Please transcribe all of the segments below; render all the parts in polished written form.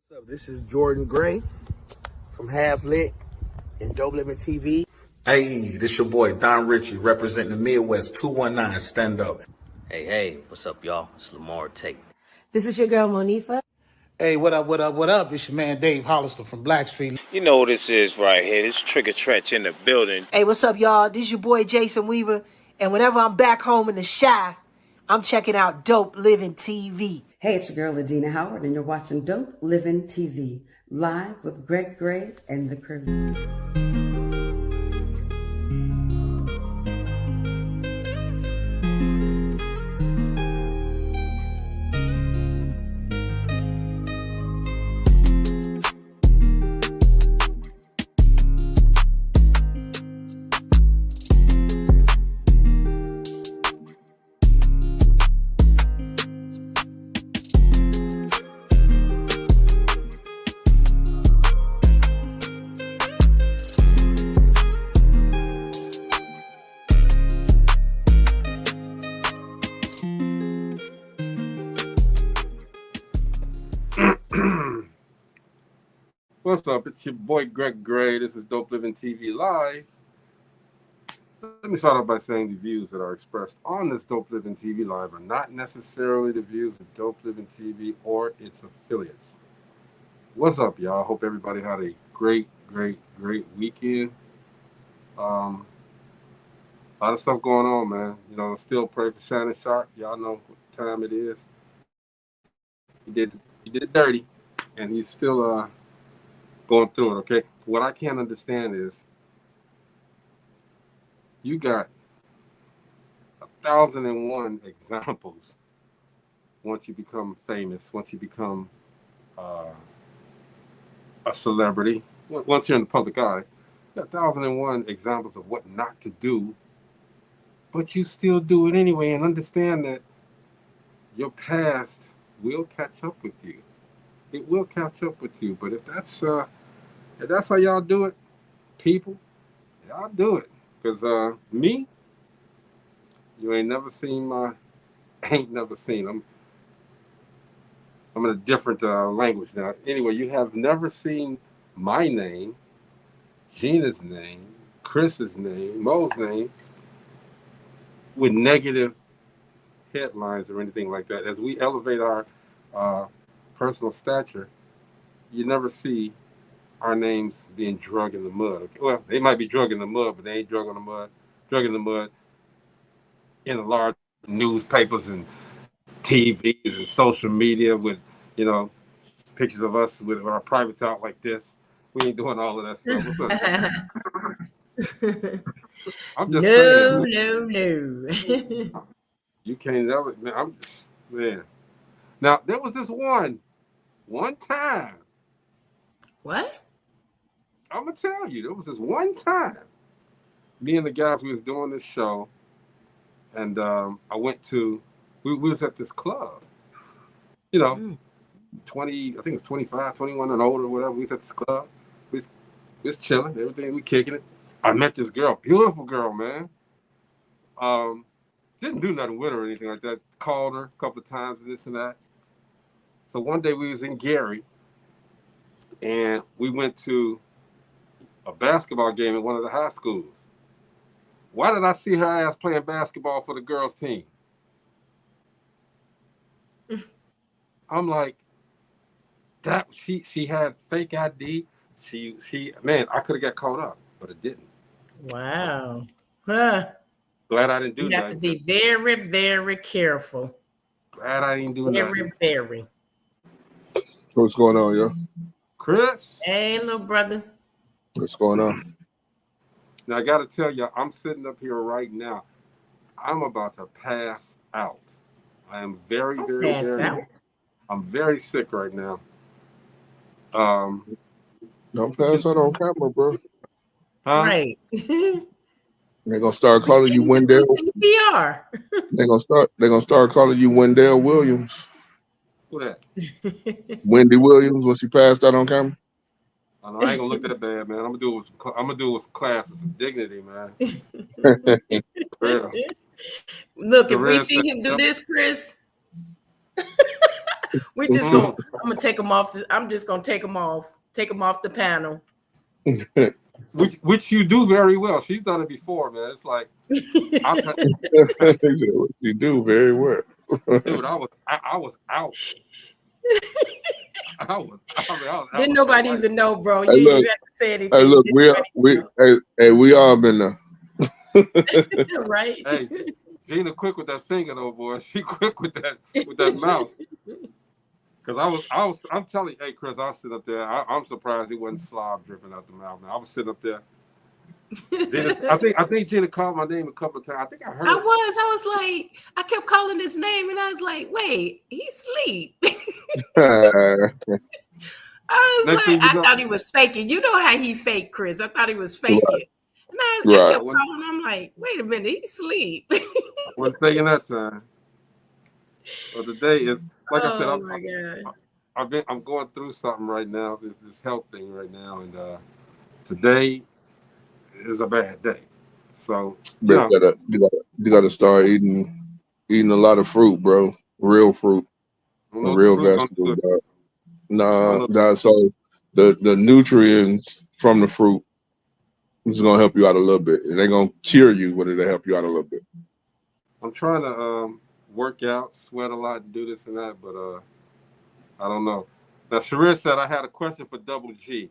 What's up? This is Jordan Gray from Half Lit and DopelivenTV. Hey, this your boy Don Ritchie representing the Midwest 219 Stand Up. Hey, what's up, y'all? It's Lamar Tate. This is your girl, Monifa. Hey, what up? It's your man, Dave Hollister from Blackstreet. You know what this is right here. This Trigger Trench in the building. Hey, what's up, y'all? This is your boy, Jason Weaver. And whenever I'm back home in the Chi, I'm checking out Dope Living TV. Hey, it's your girl, Ladina Howard, and you're watching Dope Living TV, live with Greg Gray and the crew. What's up? It's your boy Greg Gray. This is Dope Living TV Live. Let me start off by saying the views that are expressed on this Dope Living TV Live are not necessarily the views of Dope Living TV or its affiliates. What's up, y'all? I hope everybody had a great weekend. A lot of stuff going on, man. You know, still pray for Shannon Sharp. Y'all know what time it is. He did it dirty, and he's still going through it, okay? What I can't understand is you got 1,001 examples once you become famous, once you become a celebrity, once you're in the public eye. You got 1,001 examples of what not to do, but you still do it anyway, and understand that your past will catch up with you. It will catch up with you, but if that's how y'all do it, people, y'all do it. Because me, you ain't never seen. I'm in a different language now. Anyway, you have never seen my name, Gina's name, Chris's name, Mo's name, with negative headlines or anything like that. As we elevate our personal stature, you never see our names being drug in the mud. Okay? Well, they might be drug in the mud, but they ain't drug in the mud in the large newspapers and TV and social media with, you know, pictures of us with our privates out like this. We ain't doing all of that stuff. I'm just saying. No. You can't never, man. Now, there was this one time. What? I'm going to tell you, there was this one time, me and the guys, we was doing this show, and I went to, we was at this club, you know, 20, I think it was 25, 21 and older, whatever. We was at this club. We was chilling, everything, we kicking it. I met this girl, beautiful girl, man. Didn't do nothing with her or anything like that. Called her a couple of times and this and that. So one day we was in Gary, and we went to a basketball game at one of the high schools. Why did I see her ass playing basketball for the girls' team? I'm like, that she had fake ID. She man, I could have got caught up, but it didn't. Wow. Huh. Glad I didn't do that. You have to be very, very careful. Glad I didn't do that. Very. What's going on, yo? Chris? Hey, little brother. What's going on? Now, I got to tell you, I'm sitting up here right now. I'm about to pass out. I am very I'm very sick right now. Don't pass out on camera, bro. Huh? Right. They're gonna start calling you Wendell. PR. They're gonna start calling you Wendell Williams. Who that? Wendy Williams when she passed out on camera. I ain't gonna look that bad, man. I'm gonna do it with some class and some dignity, man. Look, if we see him do this, Chris, We're just gonna. I'm gonna take them off. I'm just gonna take them off. Take them off the panel. Which you do very well. She's done it before, man. It's like You do very well. dude, I was out. Didn't nobody even know, bro. You Hey, didn't look, have to say anything. hey, look, we all been there. Right. Hey, Gina, quick with that finger though, boy. She quick with that mouth. Cause I'm telling you, hey Chris, I was sitting up there. I'm surprised it wasn't slob dripping out the mouth. Man, I was sitting up there. Gina, I think Gina called my name a couple of times. I think I heard. I was like, I kept calling his name, and I was like, wait, he's asleep. I was like, I thought he was faking. You know how he faked, Chris. I thought he was faking. Right. And I kept calling. I'm like, wait a minute, he's asleep. I wasn't faking that time. Well, today is like I said. I'm going through something right now. This health thing right now, and today is a bad day. So you gotta start eating a lot of fruit, bro. Real fruit, real vegetables. So the nutrients from the fruit is gonna help you out a little bit. It ain't gonna cure you, but it'll help you out a little bit. I'm trying to work out, sweat a lot, and do this and that, but I don't know. Now, Sharir said I had a question for Double G.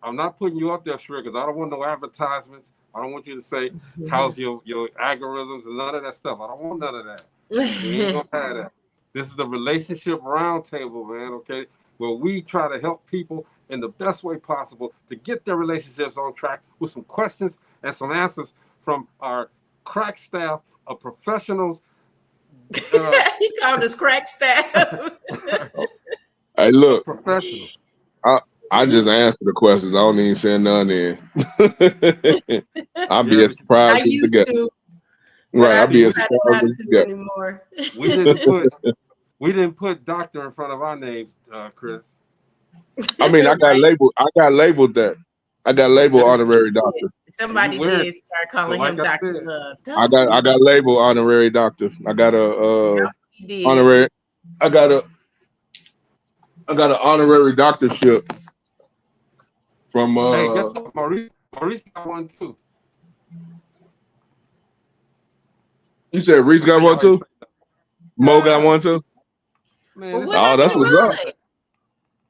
I'm not putting you up there, Sharir, because I don't want no advertisements. I don't want you to say how's your algorithms and none of that stuff. I don't want none of that. We ain't gonna have that. This is the Relationship Roundtable, man. Okay, where we try to help people in the best way possible to get their relationships on track with some questions and some answers from our crack staff of professionals. He called us crack staff. Hey, look, professionals. I just answer the questions. I don't even send none in. I'll be as surprised I used to. Right, I'll be as surprised as you anymore. We didn't put doctor in front of our names, Chris. I mean, I got labeled that. I got labeled honorary doctor. Somebody did start calling him Dr. Love. I got labeled honorary doctor. I got a honorary. I got an honorary doctorship from. Hey, guess what? Maurice got one too. You said Reese got one too. Mo got one too. Man, that's what's up.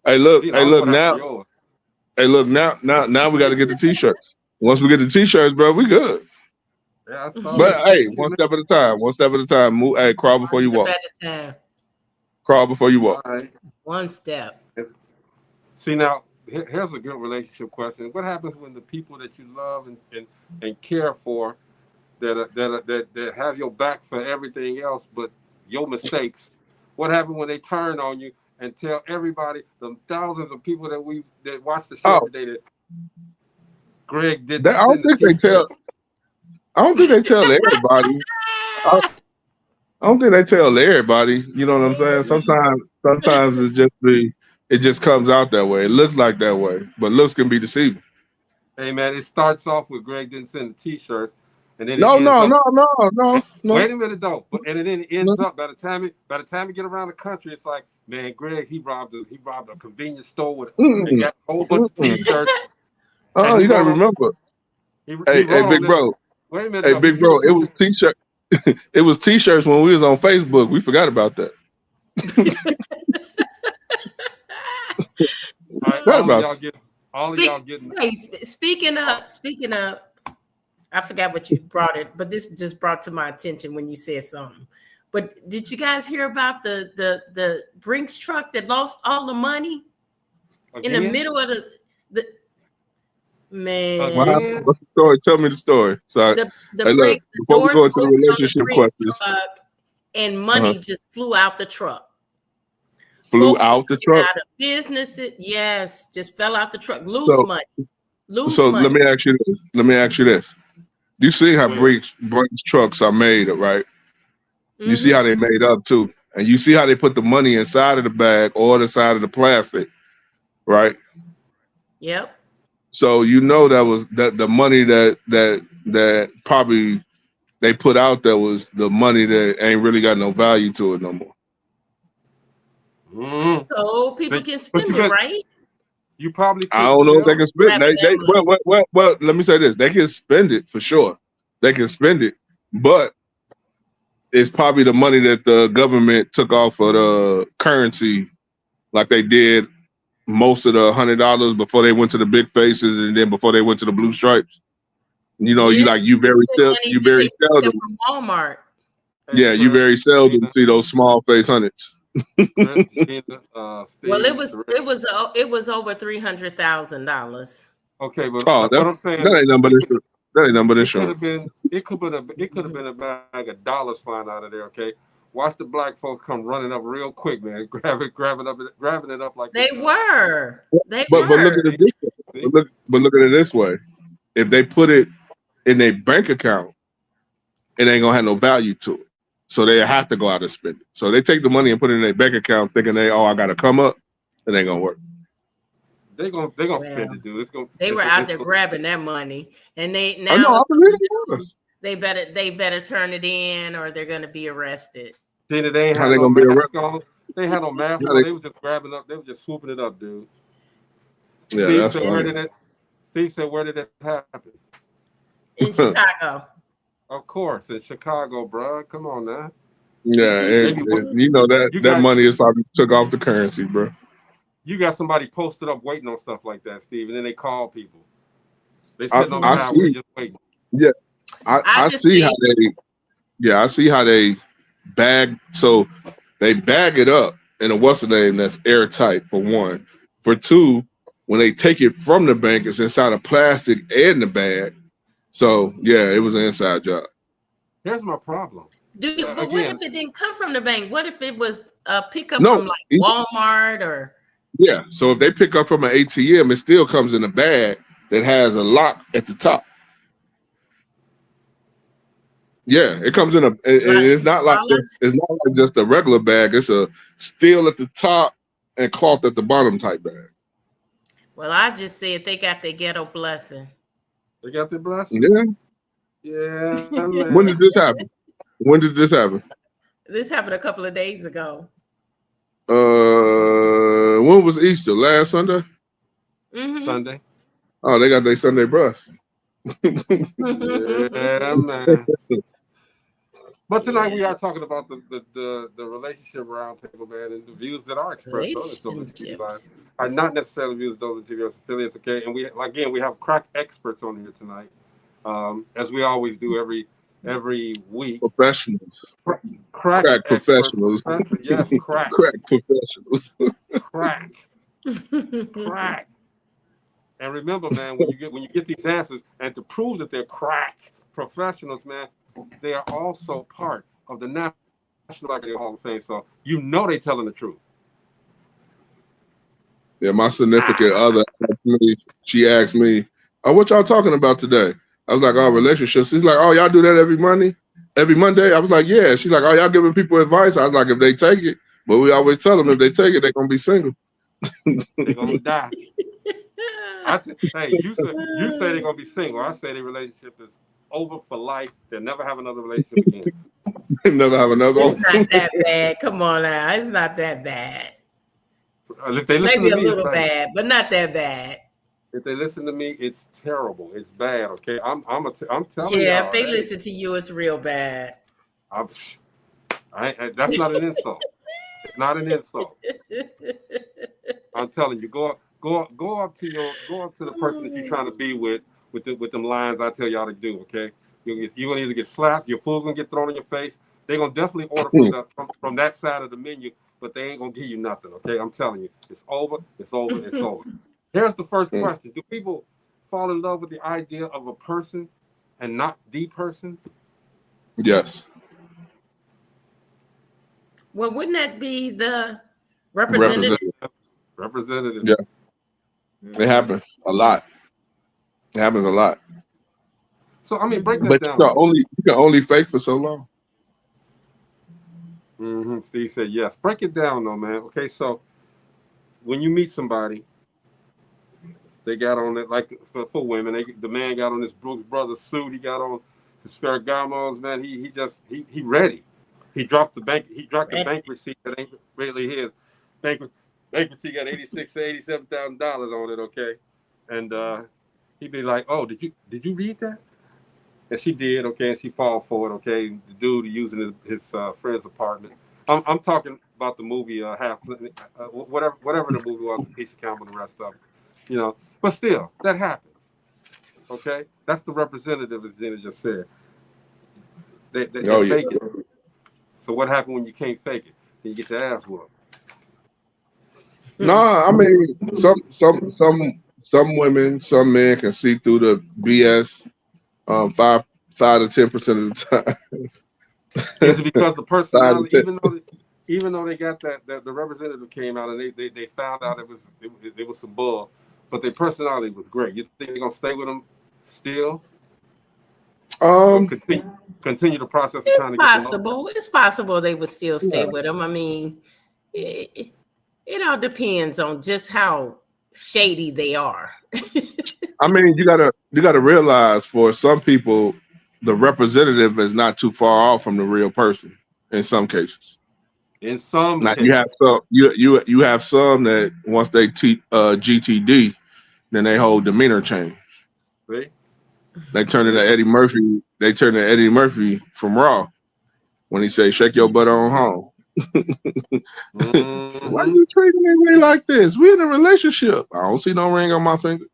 Hey, look now. Hey, look now we got to get the t-shirts. Once we get the t-shirts, bro, we good. Yeah, but hey, one step at a time. One step at a time. Move. Hey, crawl before you walk. Crawl before you walk. Right. One step. See now, here's a good relationship question. What happens when the people that you love and care for, that have your back for everything else, but your mistakes? What happens when they turn on you and tell everybody, the thousands of people that watch the show today, that Greg did? I don't think they tell everybody. I don't think they tell everybody. You know what I'm saying? Sometimes it just comes out that way. It looks like that way, but looks can be deceiving. Hey man, it starts off with Greg didn't send the t-shirt, and then no. Wait a minute though, and then it ends up by the time you get around the country, it's like, man, Greg he robbed a convenience store with and got a whole bunch of t-shirts. Oh, you gotta remember. Hey, big bro. Wait a minute. Hey, big bro. It was t-shirt. It was t-shirts when we was on Facebook. We forgot about that. All of y'all getting. Hey, speaking of, I forgot what you brought it, but this just brought to my attention when you said something. But did you guys hear about the Brinks truck that lost all the money in the middle of the man? What's the story? Tell me the story. Sorry. Before we go into the relationship questions, and money just flew out the truck. Flew out the truck. Out of business, yes, just fell out the truck. Lose money. Let me ask you this. You see how Brinks trucks are made, right? Mm-hmm. You see how they made up too, and you see how they put the money inside of the bag or the side of the plastic, right? Yep. So you know that was the money that probably they put out there was the money that ain't really got no value to it no more. So people can spend it, right? You probably could I don't know if they can spend. grabbing that money. Well, let me say this: they can spend it for sure. They can spend it, but it's probably the money that the government took off of the currency, like they did most of the $100 before they went to the big faces, and then before they went to the blue stripes. You know, Yeah, you very money that they picked seldom. up from Walmart. Yeah, you very seldom see those small face hundreds. Well, it was over $300,000. Okay, but I'm saying that ain't nothing but insurance. That ain't nothing but insurance. It could have been a bag of dollars flying out of there. Okay, watch the black folks come running up real quick, man. Grabbing it up like They were. But look at it this way. But look at it this way: if they put it in a bank account, it ain't gonna have no value to it. So they have to go out and spend it. So they take the money and put it in their bank account, thinking I gotta come up. It ain't gonna work. They're gonna spend it, dude. They were out there grabbing that money, and they better turn it in, or they're gonna be arrested. Then they ain't had no mask on. They had no mask on. They were just grabbing up. They were just swooping it up, dude. Yeah, Steve that's said, funny. Steve said, where did it happen? In Chicago. Of course, in Chicago, bro. Come on now. Yeah, and you know that money is probably took off the currency, bro. You got somebody posted up waiting on stuff like that, Steve, and then they call people. They sit on the highway just waiting. Yeah, I see how they bag. So they bag it up in a what's the name that's airtight for one. For two, when they take it from the bank, it's inside of plastic and the bag. So yeah, it was an inside job. Here's my problem. But what if it didn't come from the bank? What if it was a pickup from like Walmart or? Yeah, so if they pick up from an ATM, it still comes in a bag that has a lock at the top. Yeah, it comes in it's not like just a regular bag. It's a steel at the top and cloth at the bottom type bag. Well, I just said they got their ghetto blessing. They got their blessing? Yeah. When did this happen? This happened a couple of days ago. When was Easter? Last Sunday? Mm-hmm. Sunday. Oh, they got their Sunday brush. Yeah, man. But tonight we are talking about the Relationship Roundtable, man, and the views that are expressed on this DopelivenTV Live are not necessarily views of DopelivenTV affiliates, okay? And we have crack experts on here tonight, as we always do every week. Professionals. Crack professionals. Yes, crack. Crack professionals. Crack. And remember, man, when you get these answers, and to prove that they're crack professionals, man, they are also part of the National Academy Hall of Fame. So they're telling the truth. Yeah, my significant other, she asked me, "Oh, what y'all talking about today?" I was like, "Oh, relationships." She's like, "Oh, y'all do that every Monday?" I was like, "Yeah." She's like, "Oh, y'all giving people advice?" I was like, "If they take it," but we always tell them if they take it, they're gonna be single. They're gonna die. You say they're gonna be single. I say their relationship is over for life. They'll never have another relationship again. Never have another one. It's not that bad. Come on now. It's not that bad. If they listen Maybe to me, a little bad, but not that bad. If they listen to me, it's terrible. It's bad. Okay, I'm telling you. Yeah, if they listen to you, it's real bad. That's not an insult. It's not an insult. I'm telling you, go up to the person that you're trying to be with them lines I tell y'all to do. Okay, you're gonna either get slapped, your food gonna get thrown in your face. They're gonna definitely order from that side of the menu, but they ain't gonna give you nothing. Okay, I'm telling you, it's over. It's over. It's over. Here's the first question: do people fall in love with the idea of a person and not the person? Yes. Well, wouldn't that be the representative? Representative. Yeah. It happens a lot. It happens a lot. So I mean, break that but down. You can only fake for so long. Mm-hmm. Steve said yes. Break it down, though, man. Okay, so when you meet somebody, they got on it like for women. The man got on this Brooks Brothers suit. He got on his Ferragamos. Man, he ready. He dropped the bank. He dropped the bank receipt that ain't really his. bankruptcy got $87,000 on it, okay? And he'd be like, "Oh, did you read that?" And she did, okay, and she fall for it, okay. The dude using his friend's apartment. I'm talking about the movie whatever the movie was, Keisha Campbell and the rest of it, you know. But still, that happens, okay. That's the representative, as Gina just said. They fake it. So what happened when you can't fake it? Then you get your ass whooped. No, I mean some women, some men can see through the BS 5 to 10% of the time. Is it because the personality, even though they got that the representative came out and they found out it was some bull, but their personality was great. You think they're gonna stay with them still? Continue the process of trying to get possible. It's possible they would still stay with him. I mean, it all depends on just how shady they are. I mean, you gotta realize, for some people, the representative is not too far off from the real person. In some cases, you have some you have some that once they GTD, then they whole demeanor change. See? They turn into Eddie Murphy. They turn to Eddie Murphy from Raw when he say, "Shake your butt on home." Why you treating me like this? We in a relationship. I don't see no ring on my finger.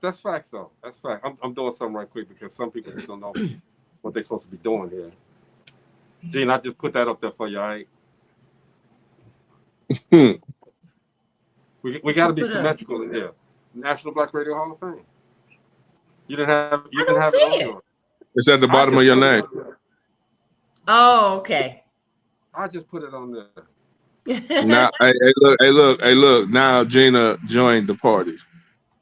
That's facts though. That's fact. I'm doing something right quick because some people just don't know what they're supposed to be doing here. Gene, I just put that up there for you, all right? We got to be symmetrical in here. National Black Radio Hall of Fame. You didn't have it on yours. It's at the bottom of your name. Oh, okay. I just put it on there. Now, hey, look. Now Gina joined the party.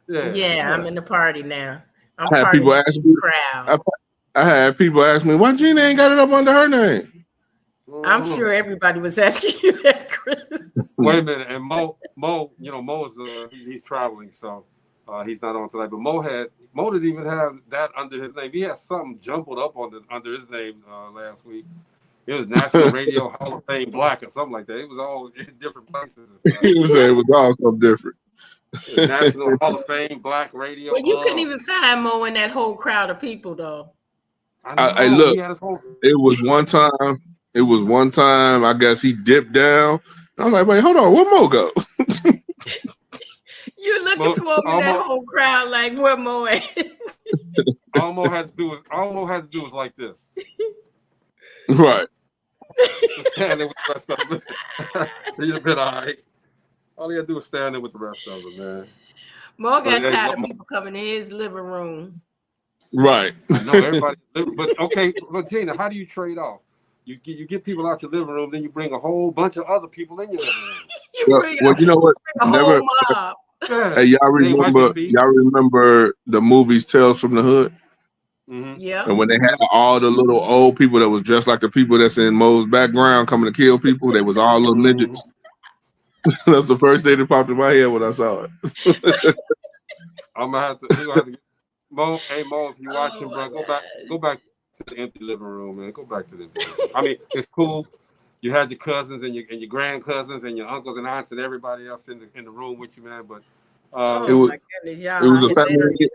Yeah, I'm in the party now. I had people ask me. I had people ask me, why Gina ain't got it up under her name. I'm sure everybody was asking you that, Chris. Wait a minute, and Mo, you know, Mo is he's traveling, so he's not on tonight. But Mo didn't even have that under his name. He had something jumbled up under his name last week. It was National Radio Hall of Fame Black or something like that. It was all in different places. It was all something different. National Hall of Fame Black Radio. Well, you couldn't even find Mo in that whole crowd of people, though. Hey, look, it was one time. I guess he dipped down. I'm like, wait, hold on, where Mo go? You're looking for him in that whole crowd, like where Mo at? All Mo had to do was like this. Right. Stand there with the rest of them. He'd have been all right. All he had to do was stand there with the rest of them, man. Mo got tired of people coming in his living room. Right. I know everybody, but okay. But Gina, how do you trade off? You get people out your living room, then you bring a whole bunch of other people in your living room. You know what? Whole mob. Hey, y'all remember the movies Tales from the Hood? Mm-hmm. Yeah. And when they had all the little old people that was just like the people that's in Mo's background coming to kill people, they was all little midgets. That's the first thing that popped in my head when I saw it. I'm gonna have to get Mo. Hey Mo, if you're watching, bro, go back to the empty living room, man. Go back to this. I mean, it's cool. You had your cousins and your grand cousins and your uncles and aunts and everybody else in the room with you, man. But my goodness, y'all! It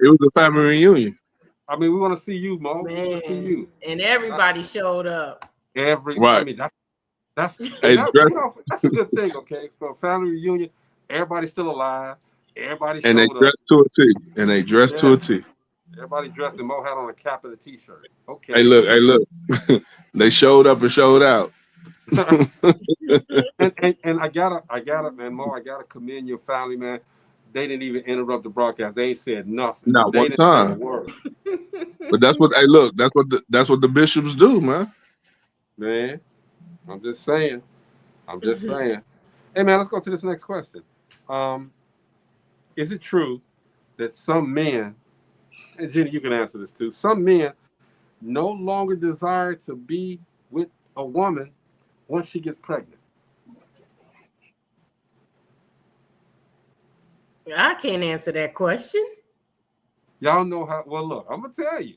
was a family reunion. I mean, we want to see you, Mo. Man, we want to see you. And everybody showed up. Right. I mean, that's a good thing, okay? For a family reunion, everybody's still alive. Everybody showed up. And they dressed to a T. To a T. Everybody dressed, and Mo had on a cap and a t-shirt. Okay. Hey, look. They showed up and showed out. and I gotta, man, Mo, I gotta commend your family, man. They didn't even interrupt the broadcast. They ain't said nothing. Not one time. But that's what. Hey, look, that's what the bishops do, man. Man, I'm just saying. Hey, man, let's go to this next question. Is it true that some men, and Jenny, you can answer this too, some men no longer desire to be with a woman once she gets pregnant? I can't answer that question. Y'all know how. Well, look, I'm gonna tell you.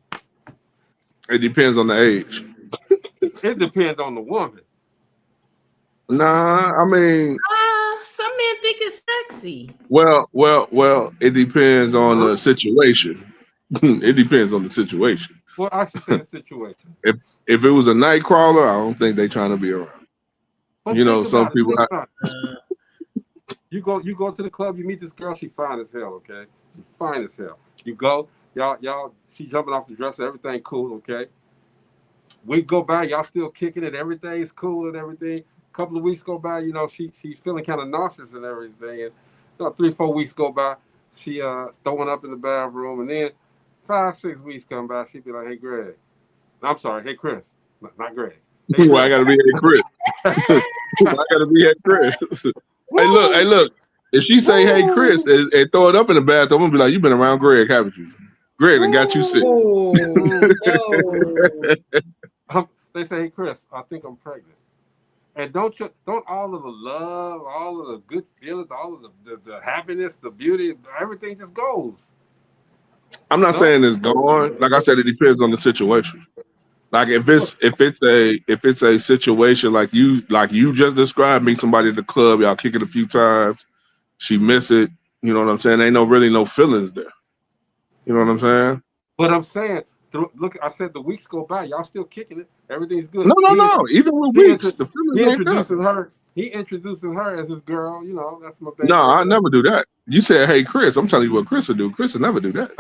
It depends on the age. It depends on the woman. Nah, I mean, Some men think it's sexy. well, it depends on the situation. It depends on the situation. Well, I should say the situation. If it was a night crawler, I don't think they trying to be around. But You know, think some about it. people. Think about it. You go to the club. You meet this girl. She fine as hell. Okay, she fine as hell. You go, y'all. She jumping off the dresser. Everything cool. Okay. We go by. Y'all still kicking it. Everything's cool and everything. A couple of weeks go by. You know, she's feeling kind of nauseous and everything. And 3-4 weeks go by. She throwing up in the bathroom, and then 5-6 weeks come by. She be like, "Hey, Greg." I'm sorry. Hey, Chris. Not Greg. Hey, Well, I gotta be at Chris. I gotta be at Chris. Hey, look. If she say, "Hey, Chris," and throw it up in the bathroom, I'm gonna be like, "You've been around Greg, haven't you? Greg done got you sick." They say, "Hey, Chris, I think I'm pregnant." And don't all of the love, all of the good feelings, all of the happiness, the beauty, everything just goes. I'm not saying it's gone. Like I said, it depends on the situation. Like if it's a situation like you just described, meet somebody at the club, y'all kick it a few times, she miss it, you know what I'm saying? Ain't no feelings there. You know what I'm saying? But I'm saying, look, I said the weeks go by, y'all still kicking it, everything's good. No. Even with weeks, the feelings ain't there. He introducing her as his girl, you know, that's my baby. No, I never do that. You said, "Hey, Chris," I'm telling you what Chris will do. Chris will never do that.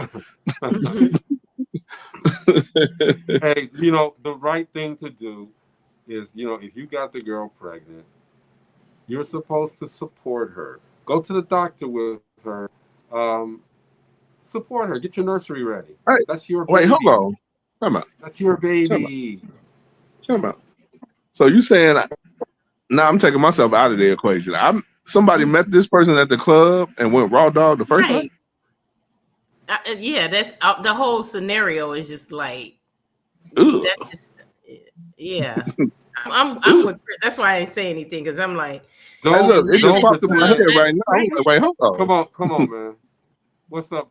Hey, you know, the right thing to do is, you know, if you got the girl pregnant, you're supposed to support her. Go to the doctor with her. Support her. Get your nursery ready. Hey, that's your baby. Wait, hold on. Come on. That's your baby. Come on. So you saying, now I'm taking myself out of the equation. Somebody met this person at the club and went raw dog the first night? Yeah, that's the whole scenario is just like, that's just, yeah. I'm with Chris. That's why I ain't say anything, because I'm like, hey, look, it just popped in my head right now. I'm like, wait, hold on. Come on, man. What's up,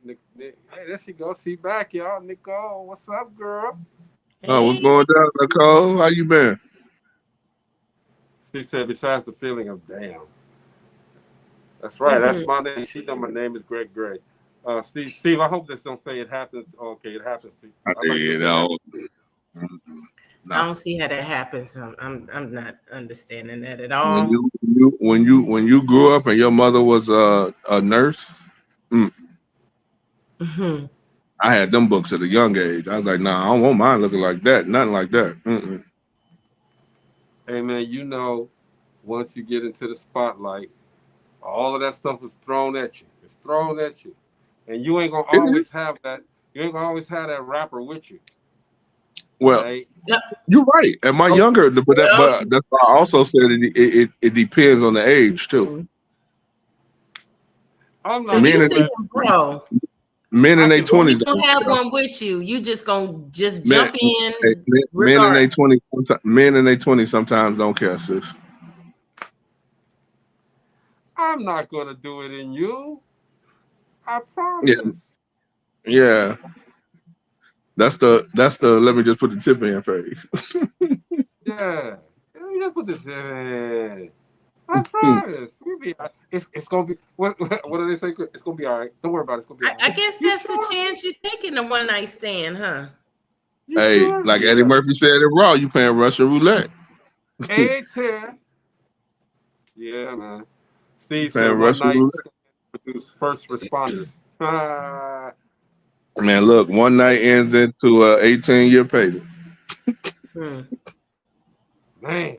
Nick? Hey, there she goes. She back, y'all. Nicole, what's up, girl? Oh, what's going down, Nicole? How you been? She said, besides the feeling of damn. That's right. That's my name. She know my name is Greg Gray. Steve, I hope this don't say it happens. Okay, it happens. I don't see how that happens. I'm not understanding that at all. When you grew up and your mother was a nurse, I had them books at a young age. I was like, nah, I don't want mine looking like that. Nothing like that. Hey man, you know, once you get into the spotlight, all of that stuff is thrown at you. It's thrown at you. And you ain't gonna always have that. You ain't gonna always have that rapper with you. Well, right? You're right. And my younger, but that's why I also said it depends on the age too. I'm not saying, bro. Men in their 20s. You don't have one with you. You just gonna jump in. Men in their 20s. Men in their 20s sometimes don't care, sis. I'm not gonna do it in you. I promise. Yeah. That's the let me just put the tip in phase. Yeah. Let me just put the tip in. I promise. It's gonna be what do they say? It's gonna be all right. Don't worry about it. It's gonna be all right. I guess that's the chance you're taking, a one night stand, huh? Hey, like Eddie Murphy said in Raw, you playing Russian roulette. Hey, Tim. Yeah, man. Steve said one night produce first responders. Man, look, one night ends into a 18-year payday. Man,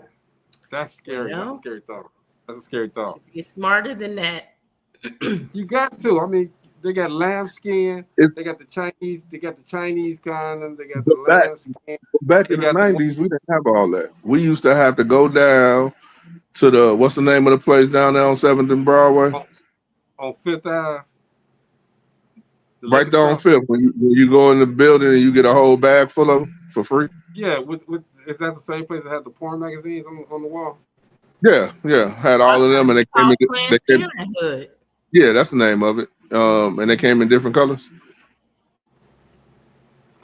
that's scary. That's a scary thought. That's a scary thought. You're smarter than that. You got to. I mean, they got lambskin. They got the Chinese. They got the Chinese condom. They got the lambskin. Back in the 90s, we didn't have all that. We used to have to go down to the what's the name of the place down there on 7th and Broadway? On 5th Ave. Right there on 5th. When you go in the building and you get a whole bag full of them for free. Yeah, is that the same place that had the porn magazines on the wall? Yeah, had all of them, and they came in. Yeah, that's the name of it. And they came in different colors.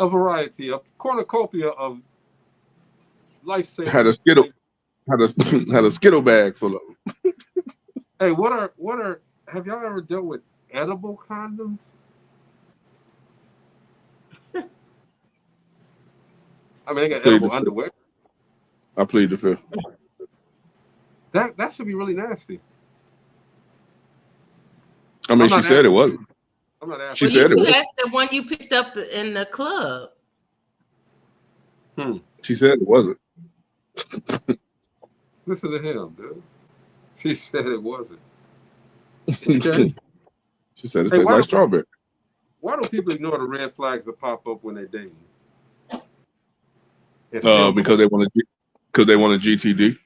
A variety, a cornucopia of lifesaver. Had a skittle, had a skittle bag full of them. Hey, what are? Have y'all ever dealt with edible condoms? I mean, they got edible underwear. I plead the fifth. That should be really nasty. I mean, she said it wasn't. I'm not asking. She said it wasn't. That's the one you picked up in the club. She said it wasn't. Listen to him, dude. She said it wasn't. Okay. She said it tastes like strawberry. Why do people ignore the red flags that pop up when they're dating? Because they want a GTD.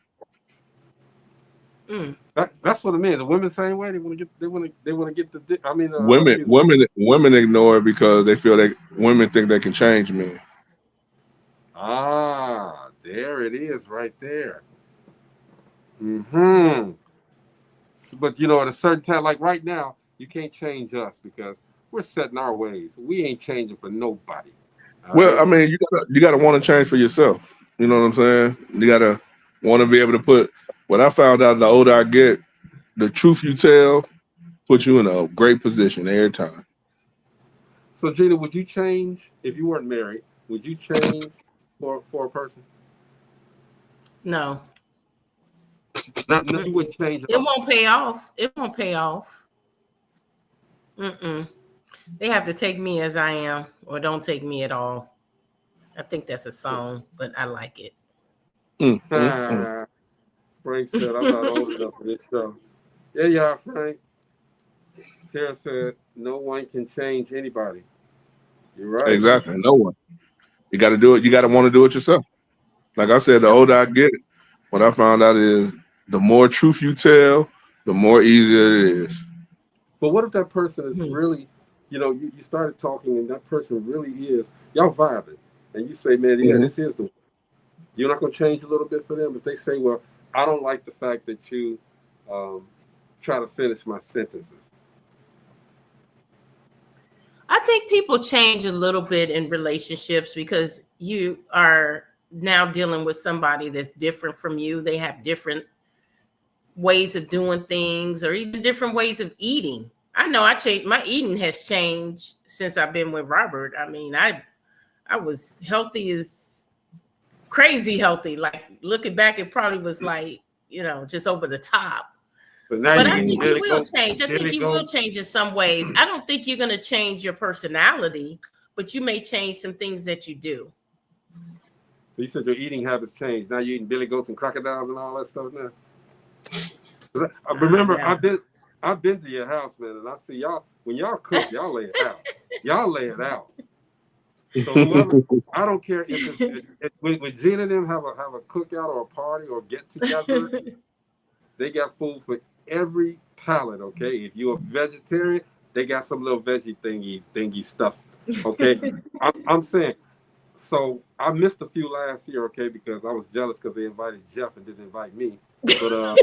That's what I mean. The women same way. They want to get the. I mean, women ignore it because they feel that women think they can change men. Ah, there it is, right there. But at a certain time, like right now, you can't change us because we're set in our ways. We ain't changing for nobody. Well, I mean, you gotta want to change for yourself. You know what I'm saying? You gotta want to be able to put. What I found out, the older I get, the truth you tell puts you in a great position every time. So, Gina, would you change if you weren't married? Would you change for a person? No. No, you wouldn't change. It won't pay off. It won't pay off. They have to take me as I am, or don't take me at all. I think that's a song, but I like it. Frank said, "I'm not old enough for this show." Yeah, you are, Frank. Tara said, "No one can change anybody." You're right. Exactly. No one. You got to do it. You got to want to do it yourself. Like I said, the older I get, what I found out is the more truth you tell, the more easier it is. But what if that person is really, you started talking and that person really is, y'all vibing, and you say, man, yeah, this is the one. You're not going to change a little bit for them? If they say, well, I don't like the fact that you try to finish my sentences. I think people change a little bit in relationships because you are now dealing with somebody that's different from you. They have different ways of doing things or even different ways of eating. I know I changed. My eating has changed since I've been with Robert. I mean, I was healthy as crazy healthy. Like looking back, it probably was like, just over the top. But I think you will change. I think you will change in some ways. I don't think you're going to change your personality, but you may change some things that you do. You said your eating habits changed. Now you're eating billy goats and crocodiles and all that stuff now. I remember I've been to your house, man, and I see y'all when y'all cook, y'all lay it out. Y'all lay it out. So whoever, I don't care if when Gina and them have a cookout or a party or get together, they got food for every palate. Okay, if you're a vegetarian, they got some little veggie thingy stuff. Okay, I'm saying. So I missed a few last year, okay, because I was jealous because they invited Jeff and didn't invite me. But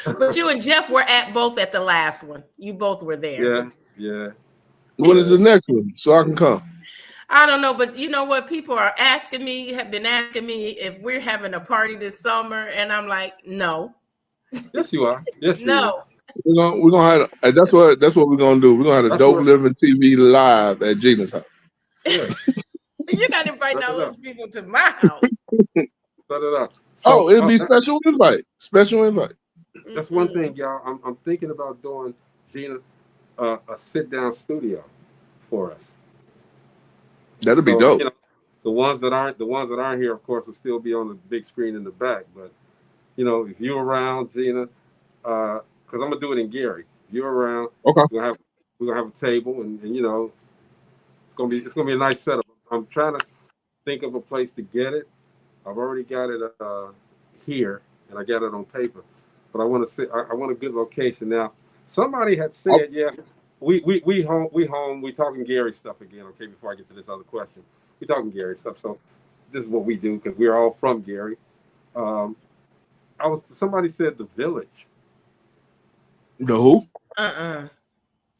but you and Jeff were both at the last one. You both were there. Yeah. When is the next one? So I can come. I don't know, but you know what? People have been asking me if we're having a party this summer, and I'm like, no. Yes, you are. Yes, you no. are. We're gonna have that's what we're gonna do. We're gonna have a Dope Living TV live at Gina's house. Yeah. You got to invite all those people to my house. So, it'll be special invite. Special invite. That's one thing, y'all. I'm thinking about doing, Gina, a sit-down studio for us. That'll be dope. The ones that aren't here, of course, will still be on the big screen in the back. But if you're around, Gina, because I'm gonna do it in Gary. If you're around, okay, we're gonna have a table, and it's gonna be a nice setup. I'm trying to think of a place to get it. I've already got it here, and I got it on paper. But I want a good location. Now, somebody had said, we home. We talking Gary stuff again. Okay, before I get to this other question, we talking Gary stuff. So this is what we do because we're all from Gary. Somebody said the Village. The who?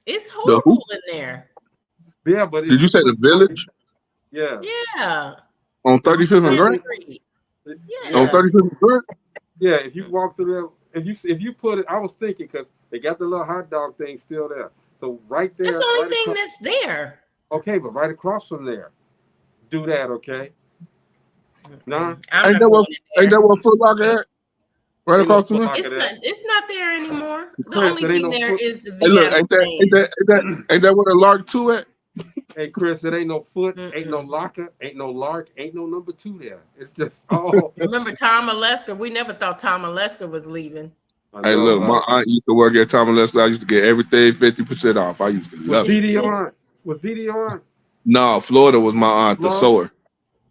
It's horrible in there. Yeah, but did you say the Village? Yeah. Yeah. On 35th and Grant? Yeah. On 35th and Grant? Yeah, if you walk through there, if you put it, I was thinking because they got the little hot dog thing still there. So right there. That's the only right thing across, that's there. Okay, but right across from there, do that, okay? Nah, I'm not going in Ain't there. that what Foot Locker at? Right Ain't no across from Foot there? Locker It's not there anymore. The Chris, only it ain't thing no there foot- is the Hey, look, Vienna stand. ain't that where the Lark 2 at? Hey Chris, it ain't no foot, ain't no locker, ain't no lark, ain't no number 2 there. It's just all. Remember Tom Aleska? We never thought Tom Aleska was leaving. Hey, look, my aunt used to work at Tom and Leslie. I used to get everything 50% off. I used to love Was it. DD on? Was DD on? No, Florida was my aunt, the sewer.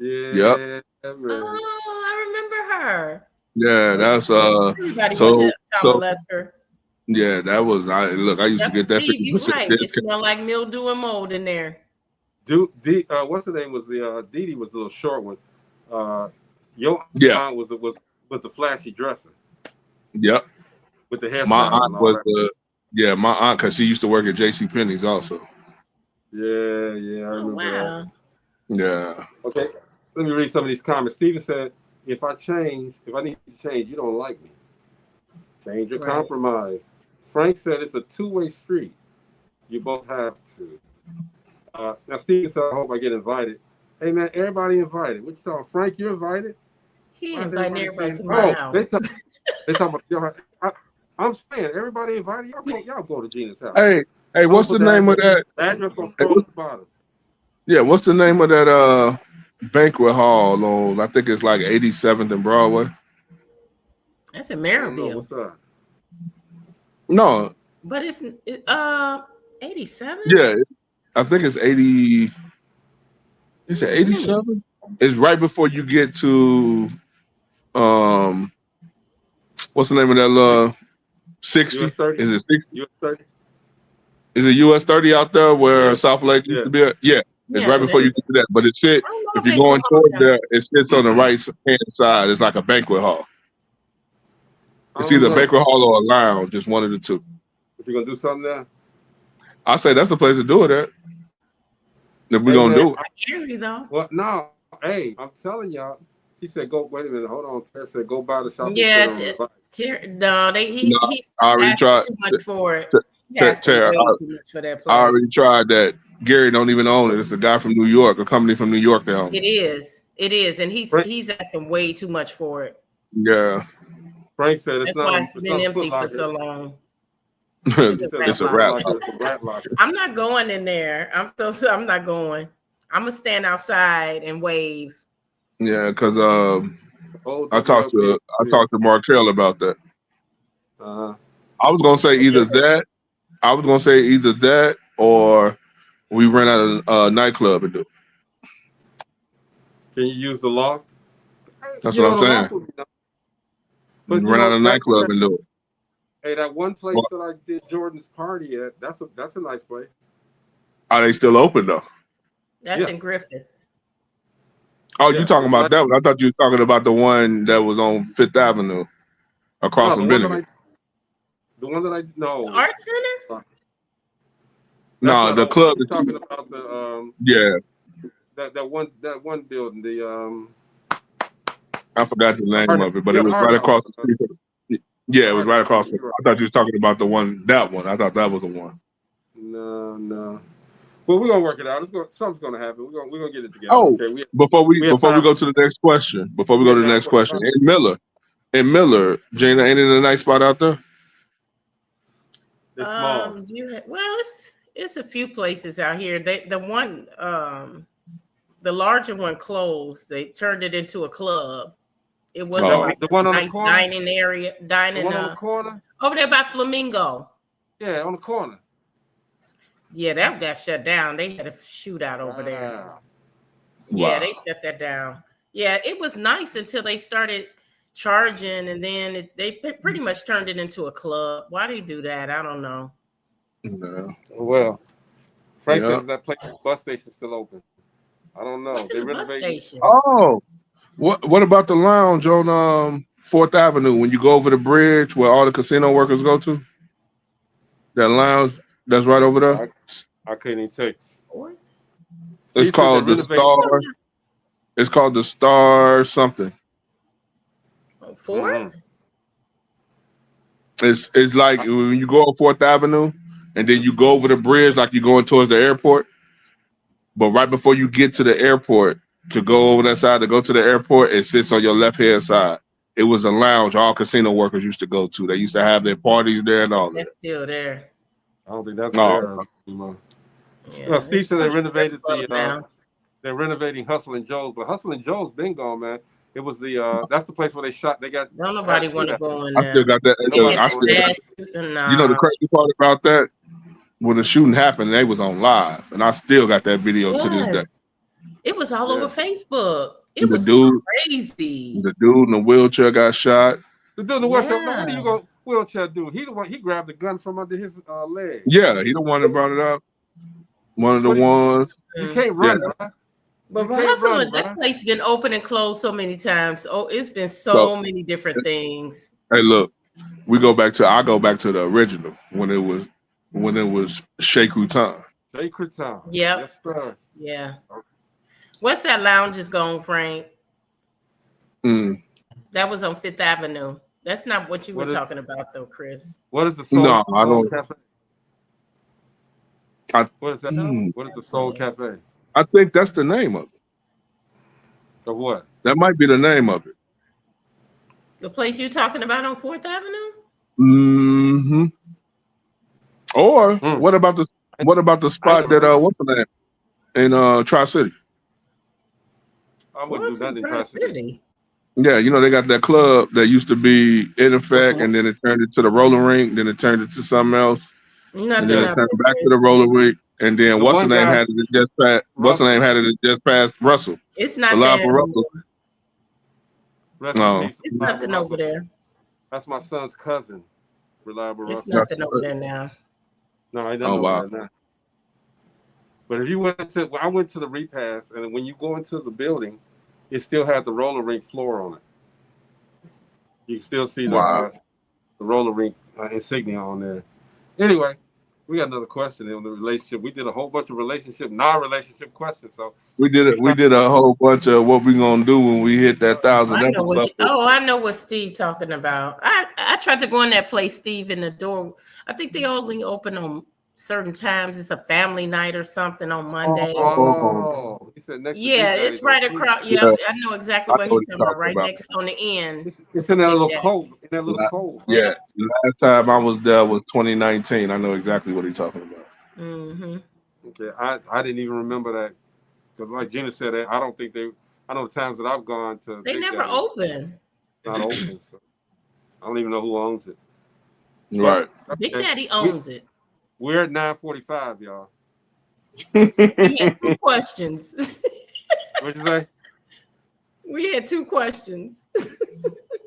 Yeah, Yep. man. Oh, I remember her. Yeah, that's Everybody so went to Tom so Aleska. yeah, that was I used to get that Steve, you 50% right. It discount. smelled like mildew and mold in there. What's the name? Was the Dee was a little short one. Your Yeah. aunt was the flashy dresser Yep. with the hairstyle. My and aunt all was that. my aunt because she used to work at J.C. Penney's also. Yeah, I remember wow. that. Yeah. Okay, let me read some of these comments. Steven said, if I need to change, you don't like me. Change or Right. compromise. Frank said it's a two-way street. You both have to. Now, Steven said, I hope I get invited. Hey, man, everybody invited. What you talking? Frank, you're invited? He Why is invited everybody to saying, my house. They talking about I'm saying everybody invited. Y'all go to Gina's house. Hey, what's the name of that? Address gonna scroll at the bottom. Yeah, what's the name of that banquet hall on? I think it's like 87th and Broadway. That's in Maryville. What's up? No. But it's 87? Yeah, I think it's 80. Is it 87? It's right before you get to what's the name of that 60? US 30? Is it 60? US 30? Is it US 30 out there where South Lake used to be at? Yeah. It's right before you get to that. But it shit, if you're going towards there, it sits on the right hand side. It's like a banquet hall. It's either a banquet hall or a lounge, just one of the two. If you're gonna do something there, I say that's the place to do it at. If we're gonna do it. Scary though. Well, no. Hey, I'm telling y'all. He said, "Go. Wait a minute. Hold on." Terry said, "Go buy the shop." Yeah. He's I already asking tried too much for it. Terry, I already tried that. Gary don't even own it. It's a guy from New York, a company from New York that owns it. It is, and he's asking way too much for it. Yeah. Frank said that's why it's been empty for so long. It's a rat locker. I'm not going in there. I'm not going. I'm gonna stand outside and wave. Yeah, because I talked to Markel about that. I was gonna say either that or we rent out a nightclub and do it. Can you use the loft? That's what I'm saying. But rent out a nightclub and do it. Hey, that one place that I did Jordan's party at, that's a nice place. Are they still open though? That's in Griffith. Oh, you talking about that one? I thought you were talking about the one that was on Fifth Avenue, across from Benedict. The one that I know. The Art Center? No, the club is talking about the that one building. The I forgot the name of it, but it was right across the street. Yeah, it was right across. I thought you were talking about that one. I thought that was the one. No. Well, we're gonna work it out. Something's gonna happen. We're gonna get it together. Oh, okay, before we go to the next question, in Miller, Gina, ain't it a nice spot out there? It's small. It's a few places out here. The larger one closed. They turned it into a club. It was like the one a on nice the corner? dining area. On the corner? Over there by Flamingo. Yeah, on the corner. Yeah, that got shut down. They had a shootout over there. Wow. Yeah, they shut that down. Yeah, it was nice until they started charging, and then they pretty much turned it into a club. Why do they do that? I don't know. No. Well, Frank says that place, bus station's still open. I don't know. They renovated. Oh, what about the lounge on 4th Avenue when you go over the bridge where all the casino workers go to? That lounge that's right over there. I couldn't even tell you. It's called the Star. It's called the Star something. Fourth? It's like when you go on 4th Avenue and then you go over the bridge like you're going towards the airport. But right before you get to the airport, to go over that side to go to the airport, it sits on your left-hand side. It was a lounge all casino workers used to go to. They used to have their parties there and all that. That's still there. I don't think that's No. there anymore. Yeah, Steve said they renovated now. they're renovating Hustle and Joe's, but Hustle and Joe's been gone, man. It was that's the place where they shot. They got Don't nobody want to go in I there. still got that. You know the crazy part about that? When the shooting happened, they was on live, and I still got that video to this day. It was all over Facebook. It The was dude- crazy. The dude in the wheelchair got shot. The dude in the wheelchair. What are you going wheelchair dude? He the one. He grabbed the gun from under his leg. Yeah, he the one that brought it up. One of the ones. You can't run, bro. But You can't Hustle, run, that bruh. place been open and closed so many times. Oh, it's been so many different things. Hey, look, I go back to the original when it was Shea Crouton. Shea Crouton. Yep. Yes, sir. Yeah. What's that lounge is gone, Frank? That was on 5th Avenue. That's not what you were talking about, though, Chris. What is the Soul? No, I don't. Cafe? What is that? What is the Soul Cafe? I think that's the name of it. Of what? That might be the name of it. The place you're talking about on 4th Avenue? Mm-hmm. Or what about the spot that what's the name in Tri-City? I wouldn't do nothing in Tri-City. Yeah, you know they got that club that used to be in effect, and then it turned into the roller rink, then it turned into something else, and then it turned back to the roller rink, and then what's the name had it just past? What's the name had it just past Russell? It's not Reliable there. Russell. No, It's nothing over there. That's my son's cousin, Reliable It's Russell. nothing over there now. No, I don't know that now. But if you I went to the repast, and when you go into the building, it still had the roller rink floor on it. You can still see the roller rink insignia on there. Anyway, we got another question on the relationship. We did a whole bunch of non-relationship questions. So we did a whole bunch of what we gonna do when we hit that 1,000 episodes. I know what Steve talking about. I tried to go in that place, Steve, in the door. I think they only open on certain times. It's a family night or something on Monday. He said next. Yeah, it's right across. Yeah, I know exactly what he's talking about. Right next on the end. It's in that little cove. Yeah, last time I was there was 2019. I know exactly what he's talking about. Mm-hmm. Okay, I didn't even remember that because, like Gina said, I don't think they. I know the times that I've gone to. They never open. Not open. So I don't even know who owns it. Right. Big Daddy owns it. We're at 9:45, y'all. We had 2 questions. What'd you say? We had 2 questions.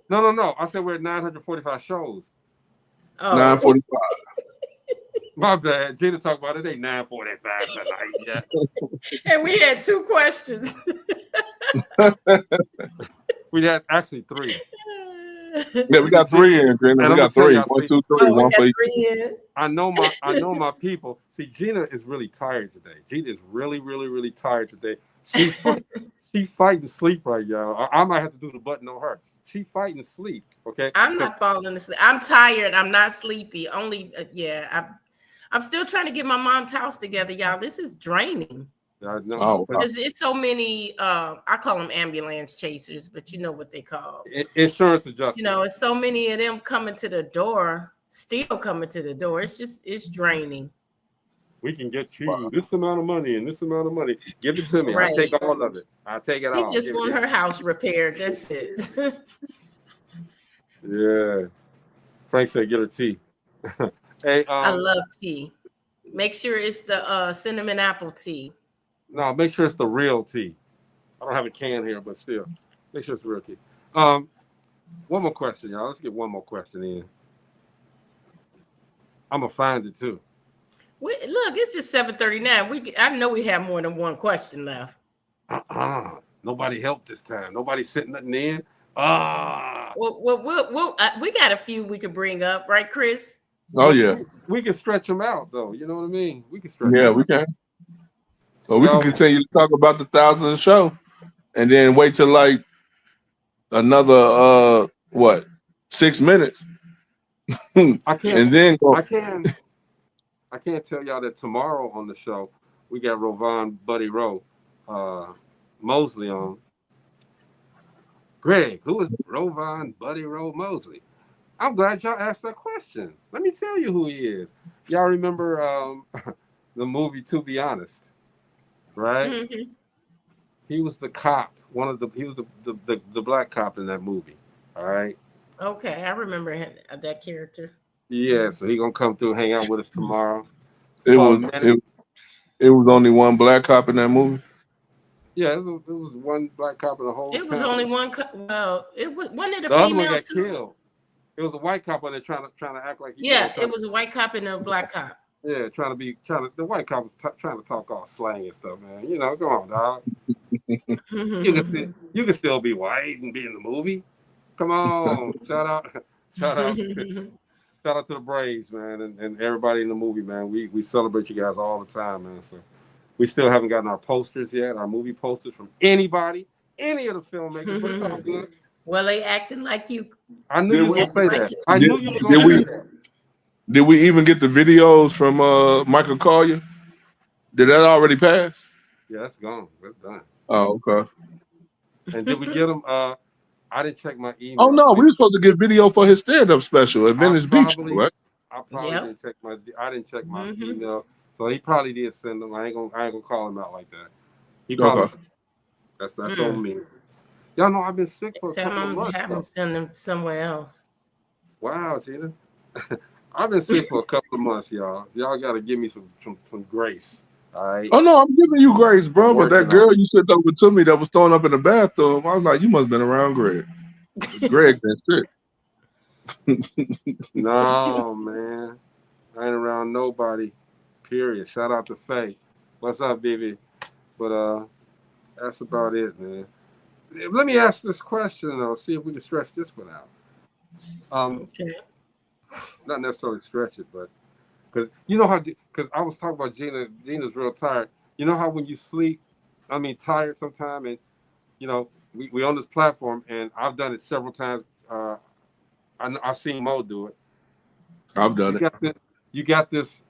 No. I said we're at 945 shows. Oh. 945. My bad. Gina talked about it. Ain't 945 tonight yet. And we had 2 questions. We had actually 3. Yeah, we got 3 in. We got 3. 1, 2, 3. One for each. I know my people. See, Gina is really tired today. Gina is really, really, really tired today. She fighting sleep right, y'all. I might have to do the button on her. She fighting sleep. Okay. I'm not falling asleep. I'm tired. I'm not sleepy. Only I'm still trying to get my mom's house together, y'all. This is draining. I know. It's so many. I call them ambulance chasers, but you know what they call insurance adjusters. You know, it's so many of them coming to the door. Still coming to the door. It's draining. We can get you this amount of money and this amount of money. Give it to me. Right. I'll take all of it. I'll take it all. She just want her house repaired. That's it. Yeah. Frank said get her tea. Hey, I love tea. Make sure it's the cinnamon apple tea. No, make sure it's the real tea. I don't have a can here, but still. Make sure it's the real tea. One more question, y'all. Let's get one more question in. I'm gonna find it too. Look, it's just 7:39. I know we have more than one question left. Nobody helped this time. Nobody sent nothing in. Well, we got a few we could bring up, right, Chris? Oh yeah. We can stretch them out though. You know what I mean? We can stretch. Yeah, we can. So we can continue to talk about the 1,000 show and then wait till like another 6 minutes, I and can't. then go. I can't tell y'all that tomorrow on the show we got Rovon Buddy Rowe Mosley on. Greg, who is Rovon Buddy Rowe Mosley? I'm glad y'all asked that question. Let me tell you who he is. Y'all remember the movie To Be Honest, right? Mm-hmm. He was the cop. He was the black cop in that movie. All right. Okay, I remember that character. Yeah, so he gonna come through, hang out with us tomorrow. It was only one black cop in that movie. Yeah, it was one black cop in the whole. It was only one. Well, it was one of the other female one got too. killed. It was a white cop on there trying to act like. It was a white cop and a black cop. Yeah, the white cop was trying to talk all slang and stuff, man. You know, come on, dog. you can still be white and be in the movie. Come on, shout out to the Braves, man, and everybody in the movie, man. We celebrate you guys all the time, man. So we still haven't gotten our posters yet, our movie posters from any of the filmmakers, but it's all good. Well, they acting like you. I knew you were gonna say that. I knew you were gonna say that. Did we even get the videos from Michael Collier? Did that already pass? Yeah, that's gone. That's done. Oh, okay. And did we get them? I didn't check my email. Oh no, we were supposed to get video for his stand-up special at Venice Beach, right? I probably didn't check my. I didn't check my email, so he probably did send them. I ain't gonna call him out like that. He probably. That's on me. Y'all know I've been sick for a couple of months. Have him send them somewhere else. Wow, Gina. I've been sick for a couple of months, y'all. Y'all got to give me some grace. All right. Oh no, I'm giving you grace, bro. But that girl you sent over to me that was throwing up in the bathroom, I was like, you must have been around Greg. Greg, that's it. No, man. I ain't around nobody. Period. Shout out to Faye. What's up, baby? But that's about it, man. Let me ask this question though. See if we can stretch this one out. Okay. Not necessarily stretch it, but because you know how. Because I was talking about Gina. Gina's real tired. You know how when you sleep, tired sometime, and you know we on this platform, and I've done it several times. I've seen Mo do it. I've done it. You got this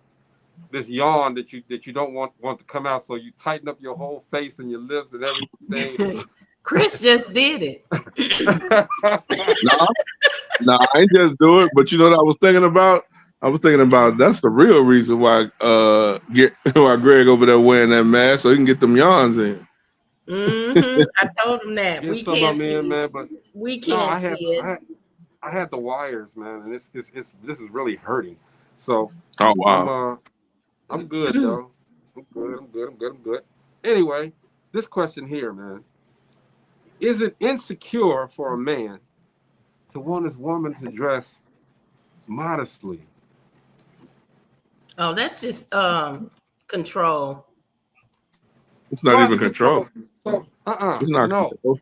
yawn that you don't want to come out, so you tighten up your whole face and your lips and everything. Chris just did it. No, I ain't just do it. But you know what I was thinking about? I was thinking about that's the real reason why why Greg over there wearing that mask so he can get them yawns in. I told him that we can't see it. Man, but we can't see it. I had the wires, man, and this is really hurting. So oh wow, I'm good though. I'm good. Anyway, this question here, man. Is it insecure for a man to want his woman to dress modestly? Oh, that's just control. It's not even control. So, it's not no. Control.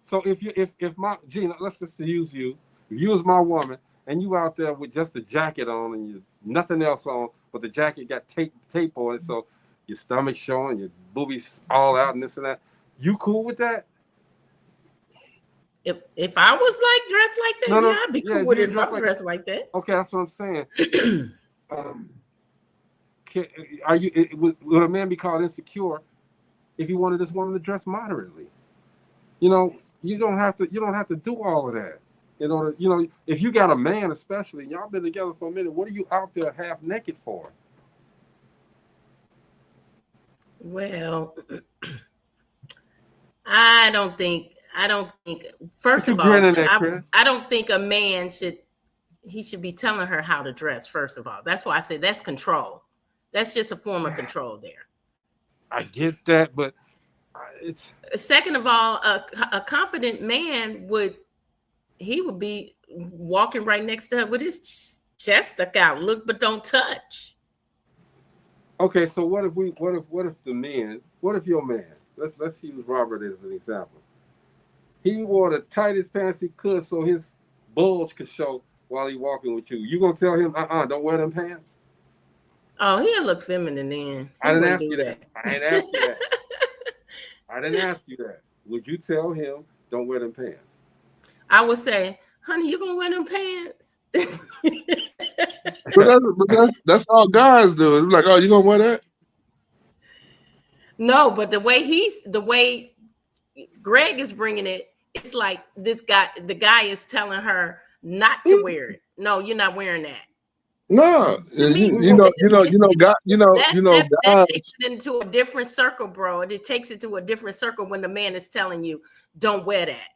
So if my Gina, let's just use you. If you was my woman and you out there with just a jacket on and you nothing else on, but the jacket got tape on it, so your stomach showing, your boobies all out and this and that. You cool with that? If I was like dressed like that, no, I'd be cool with it if I'm dressed like that. Okay, that's what I'm saying. Would a man be called insecure if he wanted this woman to dress moderately? You know, you don't have to do all of that. In order, you know, if you got a man, especially, and y'all been together for a minute, what are you out there half naked for? Well, I don't think. First of all, I don't think a man should be telling her how to dress. First of all, that's why I say that's control. That's just a form of control there. I get that, but it's. Second of all, a confident man would be walking right next to her with his chest stuck out. Look, but don't touch. Okay, so what if your man? Let's use Robert as an example. He wore the tightest pants he could so his bulge could show while he walking with you. You gonna tell him, don't wear them pants? Oh, he'll look feminine then. I didn't ask you that. I ain't asked you that. I didn't ask you that. Would you tell him don't wear them pants? I would say, honey, you gonna wear them pants? But that's all guys do. It's like, oh, you gonna wear that? No, but the way Greg is bringing it, it's like the guy is telling her not to wear it. No, you're not wearing that. No, That guys. takes it into a different circle, bro. It takes it to a different circle when the man is telling you, don't wear that.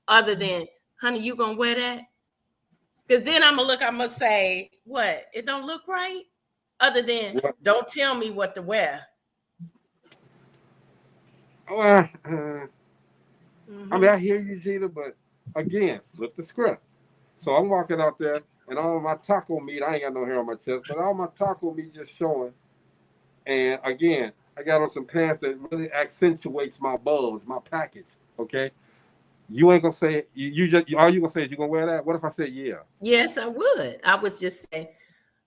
Other than, honey, you gonna wear that? Because then I'm gonna say, what? It don't look right? Other than, don't tell me what to wear. Well, I mean, I hear you, Gina, but again, flip the script. So I'm walking out there, and all my taco meat, I ain't got no hair on my chest, but all my taco meat just showing. And again, I got on some pants that really accentuates my bulge, my package. Okay, you ain't gonna say it. You just all you gonna say is you gonna wear that. What if I said yeah? Yes, I would. I would just say,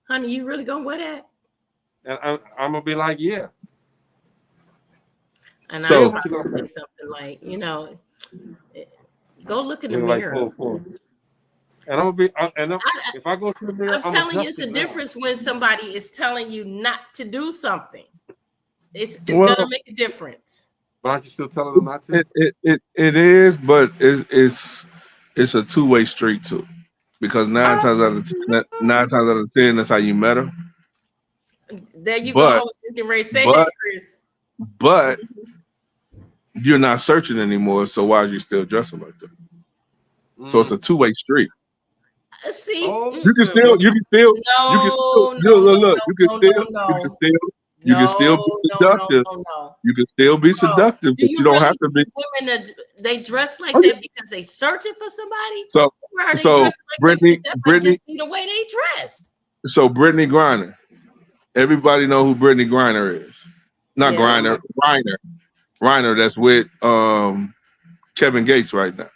honey, you really gonna wear that? And I'm gonna be like, yeah. And So I probably say something like, go look in the mirror. And I'm gonna be, if I go to the mirror, I'm telling you, it's a difference when somebody is telling you not to do something. It's gonna make a difference. But aren't you still telling them not to? It is, but it's a two-way street too. Because nine times out of 10, that's how you met her. There you go. I was getting ready to say that, Chris. But you're not searching anymore, so why are you still dressing like that? So it's a two-way street. See, you can still be seductive. You can still be seductive, but you don't have to be. Women, they dress like that because they searching for somebody. So Brittany, just be the way they dress. So Brittany Griner, everybody know who Brittany Griner is. Not Griner, Reiner. That's with Kevin Gates right now.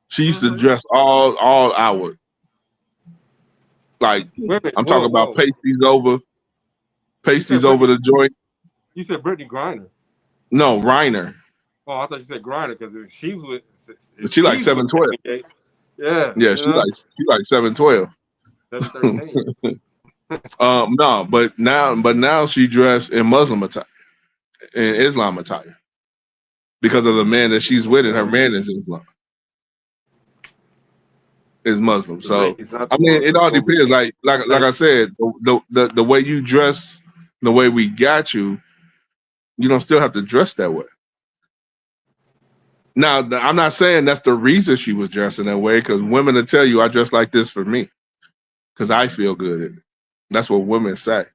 She used to dress all hours. Like I'm talking about pasties over the joint. You said Brittany Griner. No, Reiner. Oh, I thought you said Griner because if she was. She like 7'12". Yeah. Yeah, she like 7'12". 7'13". No, but now she dressed in Muslim attire, in Islam attire, because of the man that she's with, and her man is Islam. Is Muslim. So I mean, it all depends. Like I said, the way you dress, the way we got you, you don't still have to dress that way. Now, I'm not saying that's the reason she was dressing that way, because women will tell you, I dress like this for me, because I feel good in it. That's what women say.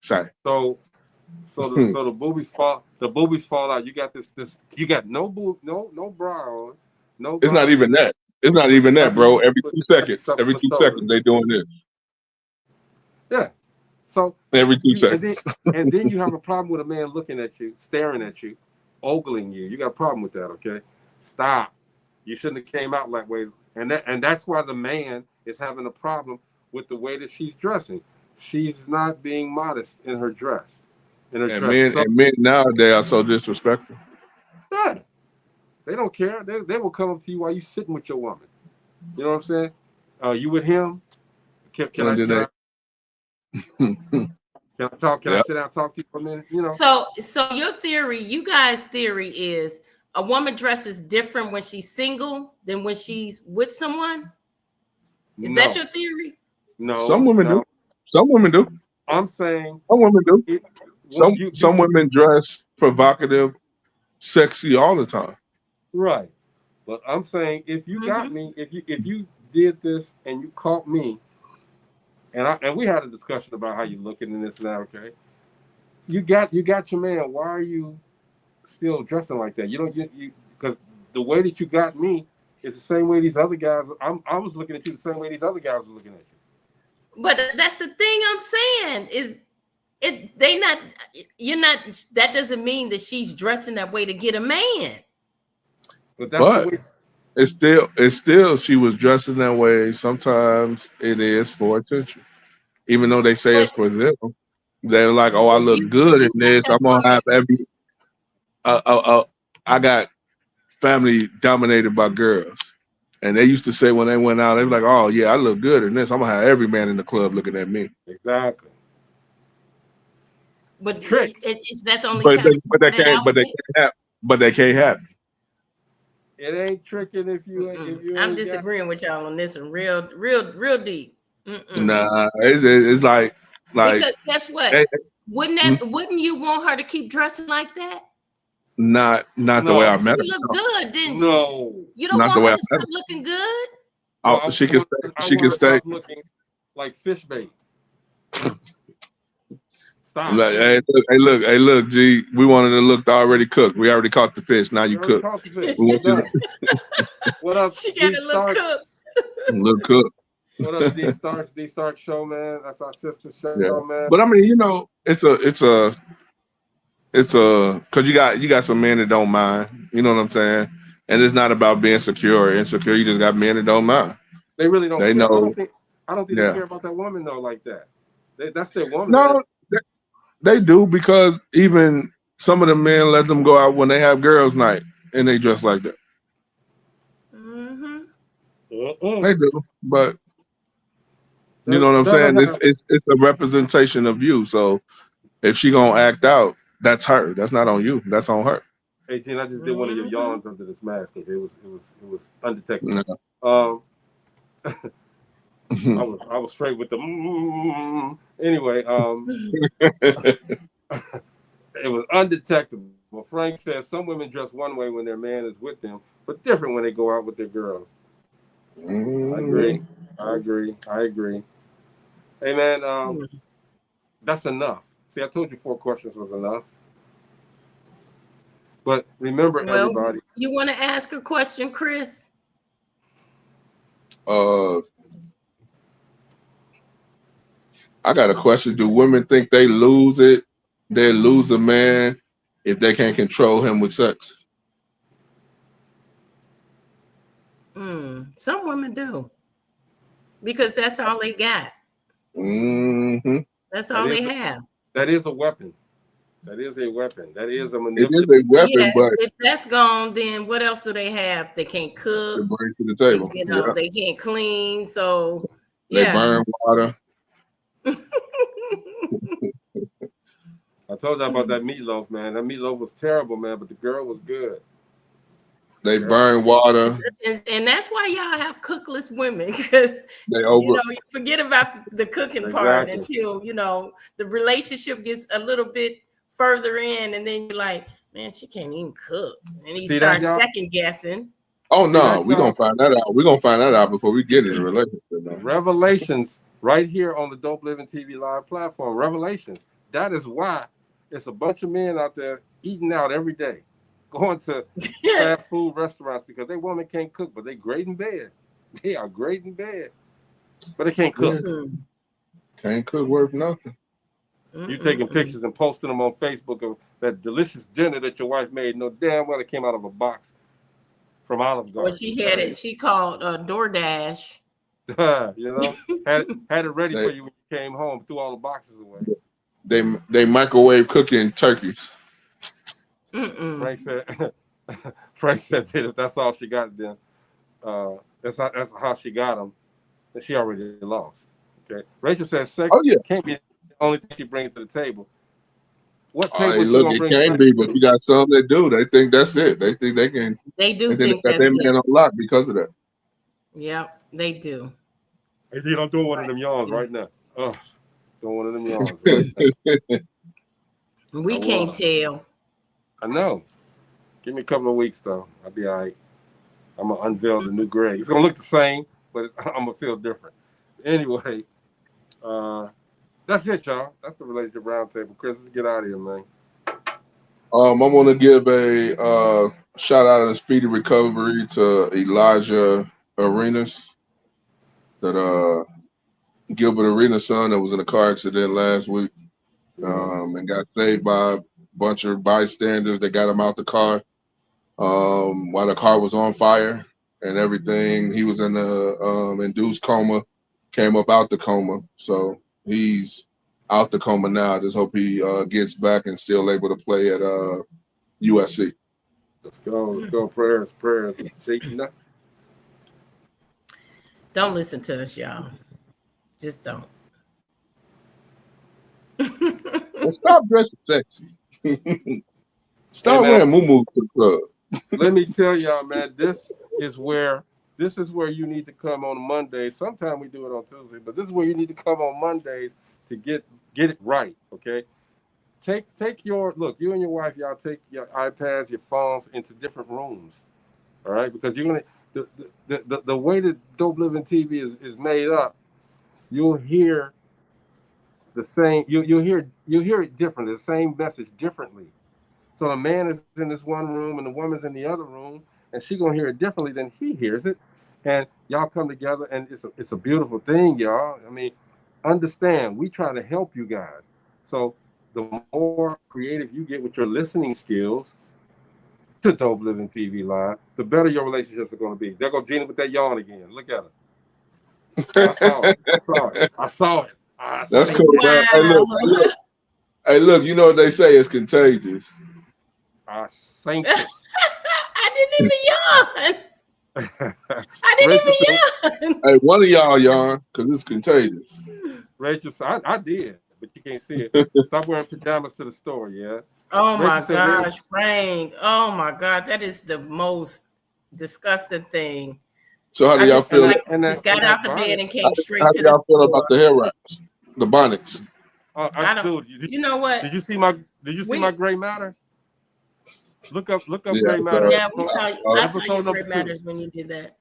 So the boobies fall. The boobies fall out. You got this. You got no bra on. No. It's not even that. It's not even that, bro. Every 2 seconds, they doing this. Yeah. So every 2 seconds. And then you have a problem with a man looking at you, staring at you, ogling you. You got a problem with that, okay? Stop. You shouldn't have came out that way. And that's why the man is having a problem with the way that she's dressing. She's not being modest in her dress. And men nowadays are so disrespectful. Yeah. They don't care. They will come up to you while you sitting with your woman. You know what I'm saying? You with him? Can I talk? Can I sit down and talk to you for a minute? You know. So your theory, you guys' theory is a woman dresses different when she's single than when she's with someone? Is that your theory? No. Some women do. Some women do. I'm saying some women do. Some women dress provocative, sexy all the time. Right. But I'm saying if you got me, if you did this and you caught me, and we had a discussion about how you're looking and this and that, okay? You got your man. Why are you still dressing like that? You because the way that you got me is the same way these other guys. I was looking at you the same way these other guys were looking at you. But that's the thing I'm saying is that doesn't mean that she's dressing that way to get a man. But it's still she was dressing that way. Sometimes it is for attention, even though they say it's for them. They're like, "Oh, I look good in this. I'm gonna have I got family dominated by girls. And they used to say when they went out, they were like, "Oh yeah, I look good in this. I'm gonna have every man in the club looking at me." Exactly. But Tricks. is that the only But time they, you but they put it can't. out But they with? can't have. But they can't have. It ain't tricking if you I'm ain't disagreeing with y'all on this one, real deep. Nah, it's like Because guess what? eh, Wouldn't you want her to keep dressing like that? not the way I No. She met her. looked good, didn't she? No. You don't Not the want way her I to met stop looking good? No, her. She can I she want can to stay. stop looking like fish bait. Stop. Like, hey, look, G. We wanted to look already cooked. We already caught the fish. Now We you already cook. caught the fish. We want It's you done. What up, She D got to look Stark? cooked. to look cooked. What up, D Stark? D Stark show, man. That's our sister show, Yeah. man. But I mean, it's a because you got some men that don't mind. You know what I'm saying? And it's not about being secure or insecure. You just got men that don't mind. They really don't They care. I know. don't think they Yeah. care about that woman though like that. That's their woman. No, they do because even some of the men let them go out when they have girls' night and they dress like that. They do, but you know what I'm saying? It's a representation of you. So if she gonna act out, that's her. That's not on you. That's on her. Hey, Gene, I just did one of your yawns under this mask. It was undetected. Yeah. I was straight with the anyway. It was undetectable. Well, Frank says some women dress one way when their man is with them, but different when they go out with their girls. I agree. Hey man, that's enough. See, I told you 4 questions was enough. But remember, everybody. You want to ask a question, Chris? I got a question. Do women think they lose it? They lose a man if they can't control him with sex? Some women do. Because that's all they got. Mm-hmm. That's all they have. That is a weapon. That is a weapon. That is a It manipulative. is a weapon, Yeah, but if that's gone, then what else do they have? They can't cook. they bring to the table. You know, they can't clean. So They burn water. I told you about that meatloaf, man. That meatloaf was terrible, man, but the girl was good. They burn water. And that's why y'all have cookless women, because you forget about the cooking part until the relationship gets a little bit further in, and then you're like, man, she can't even cook, and you start second guessing. Oh no, we're gonna find that out. We're gonna find that out before we get in a relationship. Revelations right here on the Dope Living TV live platform. Revelations. That is why it's a bunch of men out there eating out every day, going to fast food restaurants because they woman can't cook, but they great in bed. They are great in bed, but they can't cook. Can't cook worth nothing. You taking pictures and posting them on Facebook of that delicious dinner that your wife made. No damn well it came out of a box from Olive Garden. Well, she had it. She called DoorDash. had it ready for you when you came home. Threw all the boxes away. They microwave cooking turkeys. Frank said that if that's all she got, then that's how she got them. Then she already lost. Okay. Rachel says sex can't be the only thing she brings to the table. What table she gonna bring? It can be, but you got some that do. They think that's it. They think they can. They do think that's they it. man on lock because of that. Yep, they do. Hey, dude, I'm doing one of them yawns right now. Doing one of them yawns right now. We can't tell. I know. Give me a couple of weeks though. I'll be all right. I'm gonna unveil the new Greg. It's gonna look the same, but I'm gonna feel different. Anyway, that's it, y'all. That's the Relationship Roundtable. Chris, let's get out of here, man. I'm gonna give a shout out of the speedy recovery to Elijah Arenas, that Gilbert Arenas' son that was in a car accident last week, and got saved by a bunch of bystanders. They got him out the car while the car was on fire and everything. He was in a induced coma, came up out the coma, so he's out the coma now. I just hope he gets back and still able to play at USC. Let's go. Prayers. Jason. Don't listen to us, y'all. Just don't. Well, stop dressing sexy. Stop Hey, wearing muumuus to the club. Let me tell y'all, man, this is where you need to come on Mondays. Sometimes we do it on Tuesday, but this is where you need to come on Mondays to get it right. Okay. Take your look, you and your wife, y'all take your iPads, your phones into different rooms. All right, because you're gonna the way that Dope Living TV is made up, you'll hear the same, you'll hear it differently, the same message differently. So the man is in this one room and the woman's in the other room, and she gonna hear it differently than he hears it. And y'all come together, and it's a beautiful thing, y'all. I mean, understand, we try to help you guys. So the more creative you get with your listening skills to Dope Living TV Live, the better your relationships are going to be. There goes Gina with that yawn again. Look at her. I saw it. That's cool, man. Hey, look. You know what they say? It's contagious. I didn't even yawn. I didn't even yawn. Hey, one of y'all yawn because it's contagious. Rachel, I did, but you can't see it. Stop wearing pajamas to the store, yeah? Oh my gosh, Frank. Oh my God. That is the most disgusting thing. So how do y'all feel? Just got out the bed and came straight to the How do y'all feel about the hair wraps? The bonnets? Dude, you know what? Did you see my gray matter? Look up gray matter. Yeah, I saw your gray matters when you did that.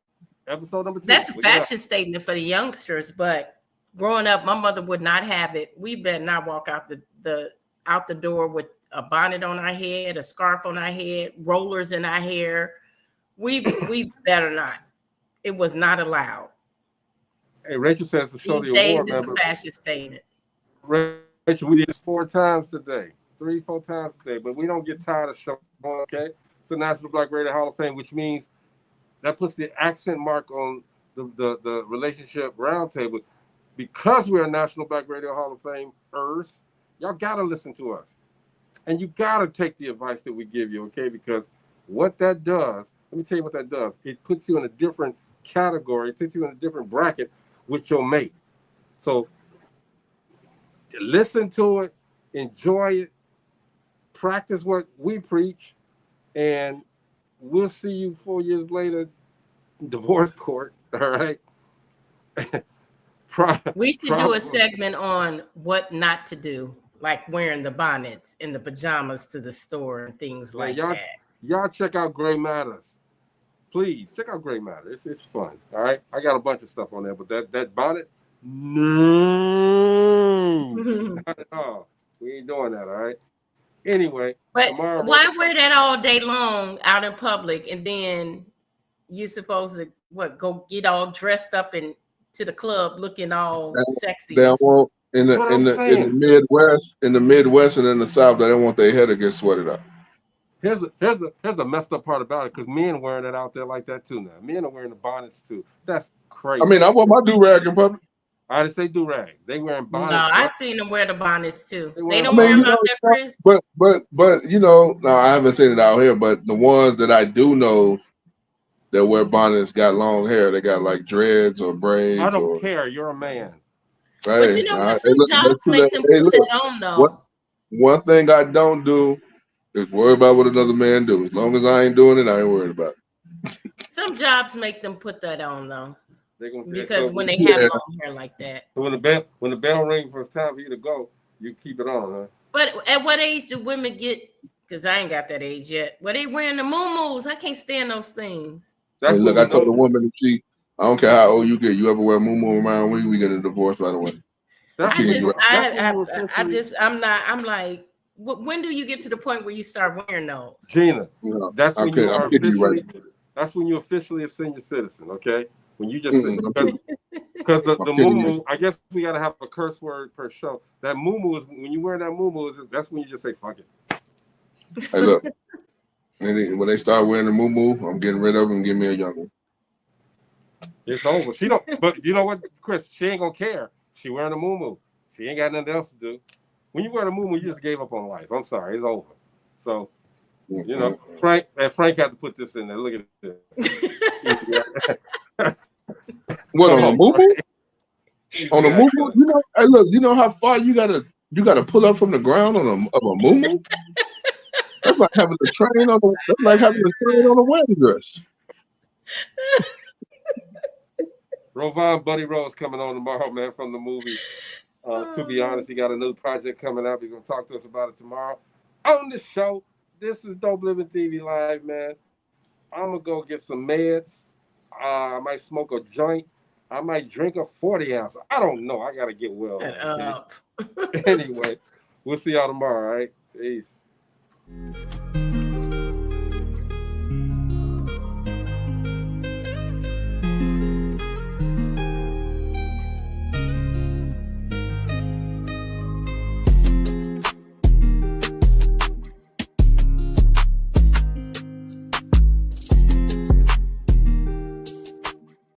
Episode number 2. That's a fashion statement for the youngsters, but growing up, my mother would not have it. We better not walk out the door with a bonnet on our head, a scarf on our head, rollers in our hair. We better not. It was not allowed. Hey, Rachel says to show These the award, days, it's a fashion statement. Rachel, we did this 4 times today, 3-4 times today, but we don't get tired of showing. Okay, it's the National Black Radio Hall of Fame, which means that puts the accent mark on the Relationship Roundtable. Because we're a National Black Radio Hall of Fame, y'all gotta listen to us, and you gotta take the advice that we give you. Okay, because what that does, let me tell you what that does. It puts you in a different category. It puts you in a different bracket with your mate. So listen to it, enjoy it, practice what we preach, and we'll see you 4 years later in divorce court. All right. We should do a segment on what not to do, like wearing the bonnets and the pajamas to the store and things like that. Y'all check out Gray Matters. Please check out Gray Matters. It's fun. All right. I got a bunch of stuff on there, but that bonnet, no. Not at all. We ain't doing that, all right? Anyway. But why wear that all day long out in public, and then you're supposed to go get all dressed up and to the club looking all sexy? They won't in the Midwest and in the South. They don't want their hair to get sweated up. Here's the messed up part about it, because men wearing it out there like that too now. Men are wearing the bonnets too. That's crazy. I mean, I wear my do-rag in public. I didn't say do-rag. They wearing bonnets. No, I've seen them wear the bonnets too. They don't wear them out there, Chris. But you know, no, I haven't seen it out here. But the ones that I do know that wear bonnets got long hair. They got like dreads or braids. I don't care. You're a man. Hey, but you know what? Some jobs make them put that on though. One thing I don't do is worry about what another man do. As long as I ain't doing it, I ain't worried about it. Some jobs make them put that on though. Because when they have long hair like that. So when the bell rings for it's time for you to go, you keep it on, huh? But at what age do women get? Because I ain't got that age yet. Well, they wearing the muumuus. I can't stand those things. Hey, look, I told the woman that I don't care how old you get. You ever wear a muumuu around we get a divorce right away. I'm like, when do you get to the point where you start wearing those? Gina, that's when you are officially. That's when you officially a senior citizen. Okay. When you just because the muumuu, I guess we gotta have a curse word per show. That muumuu is when you wear that muumuu. That's when you just say fuck it. Hey, look, when they start wearing the muumuu, I'm getting rid of them and give me a young one. It's over. She don't. But you know what, Chris? She ain't gonna care. She wearing a muumuu. She ain't got nothing else to do. When you wear the muumuu, you just gave up on life. I'm sorry, it's over. So You know, Frank had to put this in there. Look at this. What, on a moo-moo? On a Yeah. moo-moo? You know, hey, look, you know how far you gotta pull up from the ground on a moo-moo? That's like having a train on a wedding dress. Rovon Buddy Rose coming on tomorrow, man, from the movie. To be honest, he got a new project coming out. He's gonna talk to us about it tomorrow on the show. This is Dope Living TV Live, man. I'm gonna go get some meds. I might smoke a joint. I might drink a 40 ounce. I don't know. I gotta get well. Up. Anyway, we'll see y'all tomorrow. All right, peace.